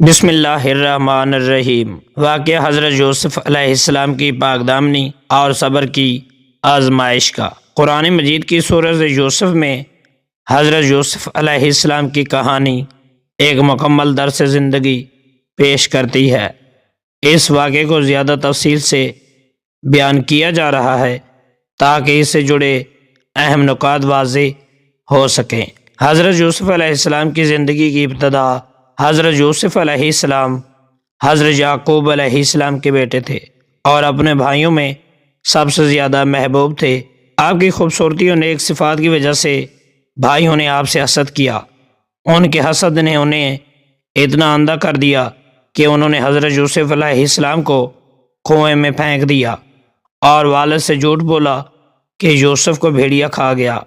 بسم اللہ الرحمن الرحیم۔ واقعہ حضرت یوسف علیہ السلام کی پاک دامنی اور صبر کی آزمائش کا۔ قرآن مجید کی سورۃ یوسف میں حضرت یوسف علیہ السلام کی کہانی ایک مکمل درس زندگی پیش کرتی ہے۔ اس واقعے کو زیادہ تفصیل سے بیان کیا جا رہا ہے تاکہ اس سے جڑے اہم نکات واضح ہو سکیں۔ حضرت یوسف علیہ السلام کی زندگی کی ابتدا۔ حضرت یوسف علیہ السلام حضرت یعقوب علیہ السلام کے بیٹے تھے اور اپنے بھائیوں میں سب سے زیادہ محبوب تھے۔ آپ کی خوبصورتی اور نیک صفات کی وجہ سے بھائیوں نے آپ سے حسد کیا۔ ان کے حسد نے انہیں اتنا اندھا کر دیا کہ انہوں نے حضرت یوسف علیہ السلام کو کنویں میں پھینک دیا اور والد سے جھوٹ بولا کہ یوسف کو بھیڑیا کھا گیا۔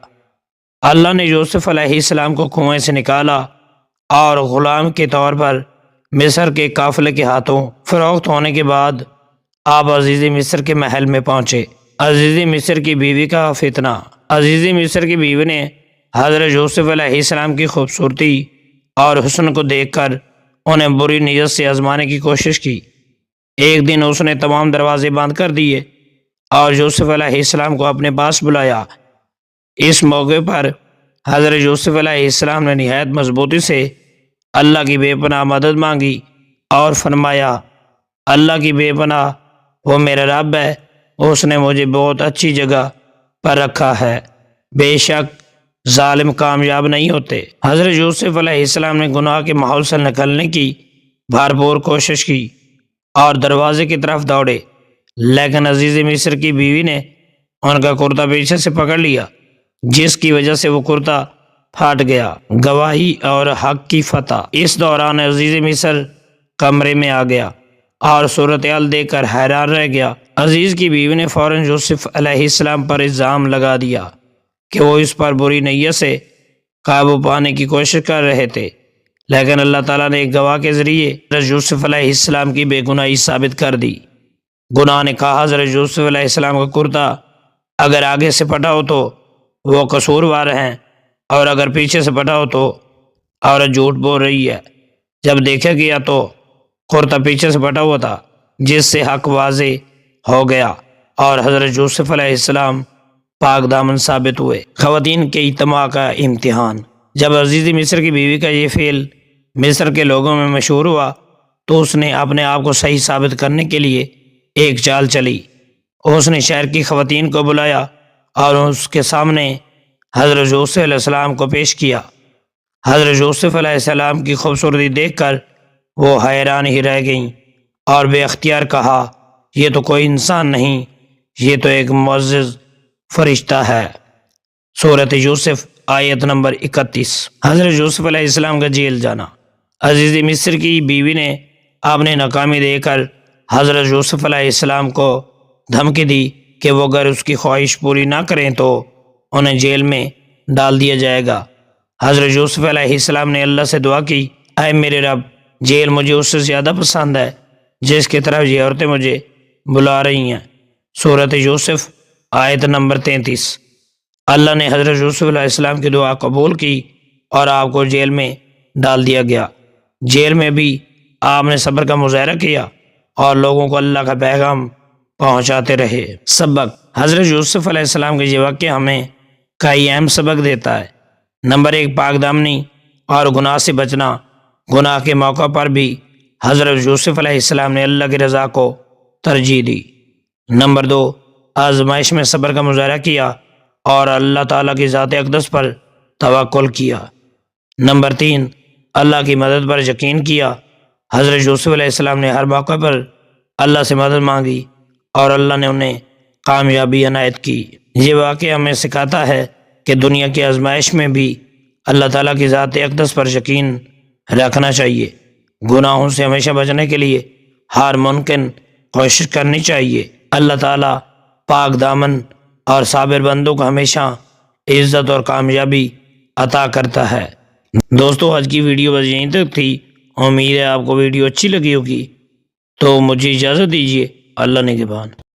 اللہ نے یوسف علیہ السلام کو کنویں سے نکالا اور غلام کے طور پر مصر کے قافلے کے ہاتھوں فروخت ہونے کے بعد آپ عزیز مصر کے محل میں پہنچے۔ عزیز مصر کی بیوی کا فتنہ۔ عزیز مصر کی بیوی نے حضرت یوسف علیہ السلام کی خوبصورتی اور حسن کو دیکھ کر انہیں بری نیت سے آزمانے کی کوشش کی۔ ایک دن اس نے تمام دروازے بند کر دیے اور یوسف علیہ السلام کو اپنے پاس بلایا۔ اس موقع پر حضرت یوسف علیہ السلام نے نہایت مضبوطی سے اللہ کی بے پناہ مدد مانگی اور فرمایا، اللہ کی بے پناہ وہ میرا رب ہے، اس نے مجھے بہت اچھی جگہ پر رکھا ہے، بے شک ظالم کامیاب نہیں ہوتے۔ حضرت یوسف علیہ السلام نے گناہ کے ماحول سے نکلنے کی بھرپور کوشش کی اور دروازے کی طرف دوڑے، لیکن عزیز مصر کی بیوی نے ان کا کرتا پیچھے سے پکڑ لیا، جس کی وجہ سے وہ کرتا پھٹ گیا۔ گواہی اور حق کی فتح۔ اس دوران عزیز مصر کمرے میں آ گیا اور صورتحال دیکھ کر حیران رہ گیا۔ عزیز کی بیوی نے فوراً یوسف علیہ السلام پر الزام لگا دیا کہ وہ اس پر بری نیت سے قابو پانے کی کوشش کر رہے تھے، لیکن اللہ تعالیٰ نے ایک گواہ کے ذریعے حضرت یوسف علیہ السلام کی بے گناہی ثابت کر دی۔ گناہ نے کہا، حضرت یوسف علیہ السلام کا کرتا اگر آگے سے پھٹا ہو تو وہ قصوروار ہیں، اور اگر پیچھے سے پھٹا ہو تو عورت جھوٹ بول رہی ہے۔ جب دیکھا گیا تو کرتا پیچھے سے پھٹا ہوا تھا، جس سے حق واضح ہو گیا اور حضرت یوسف علیہ السلام پاک دامن ثابت ہوئے۔ خواتین کے اجتماع کا امتحان۔ جب عزیز مصر کی بیوی کا یہ فعل مصر کے لوگوں میں مشہور ہوا تو اس نے اپنے آپ کو صحیح ثابت کرنے کے لیے ایک چال چلی۔ اس نے شہر کی خواتین کو بلایا اور اس کے سامنے حضرت یوسف علیہ السلام کو پیش کیا۔ حضرت یوسف علیہ السلام کی خوبصورتی دیکھ کر وہ حیران ہی رہ گئیں اور بے اختیار کہا، یہ تو کوئی انسان نہیں، یہ تو ایک معزز فرشتہ ہے۔ سورۃ یوسف آیت نمبر 31۔ حضرت یوسف علیہ السلام کا جیل جانا۔ عزیز مصر کی بیوی نے اپنی ناکامی دے کر حضرت یوسف علیہ السلام کو دھمکی دی کہ وہ اگر اس کی خواہش پوری نہ کریں تو انہیں جیل میں ڈال دیا جائے گا۔ حضرت یوسف علیہ السلام نے اللہ سے دعا کی، اے میرے رب، جیل مجھے اس سے زیادہ پسند ہے جس کی طرف یہ عورتیں مجھے بلا رہی ہیں۔ سورۃ یوسف آیت نمبر 33۔ اللہ نے حضرت یوسف علیہ السلام کی دعا قبول کی اور آپ کو جیل میں ڈال دیا گیا۔ جیل میں بھی آپ نے صبر کا مظاہرہ کیا اور لوگوں کو اللہ کا پیغام پہنچاتے رہے۔ سبق۔ حضرت یوسف علیہ السلام کا یہ واقعہ ہمیں کئی اہم سبق دیتا ہے۔ نمبر 1، پاک دامنی اور گناہ سے بچنا۔ گناہ کے موقع پر بھی حضرت یوسف علیہ السلام نے اللہ کی رضا کو ترجیح دی۔ نمبر 2، آزمائش میں صبر کا مظاہرہ کیا اور اللہ تعالیٰ کی ذات اقدس پر توکل کیا۔ نمبر 3، اللہ کی مدد پر یقین کیا۔ حضرت یوسف علیہ السلام نے ہر موقع پر اللہ سے مدد مانگی اور اللہ نے انہیں کامیابی عنایت کی۔ یہ واقعہ ہمیں سکھاتا ہے کہ دنیا کی آزمائش میں بھی اللہ تعالیٰ کی ذات اقدس پر یقین رکھنا چاہیے۔ گناہوں سے ہمیشہ بچنے کے لیے ہر ممکن کوشش کرنی چاہیے۔ اللہ تعالیٰ پاک دامن اور صابر بندوں کو ہمیشہ عزت اور کامیابی عطا کرتا ہے۔ دوستو، آج کی ویڈیو بس یہیں تک تھی۔ امید ہے آپ کو ویڈیو اچھی لگی ہوگی، تو مجھے اجازت دیجیے۔ اللہ نگہبان۔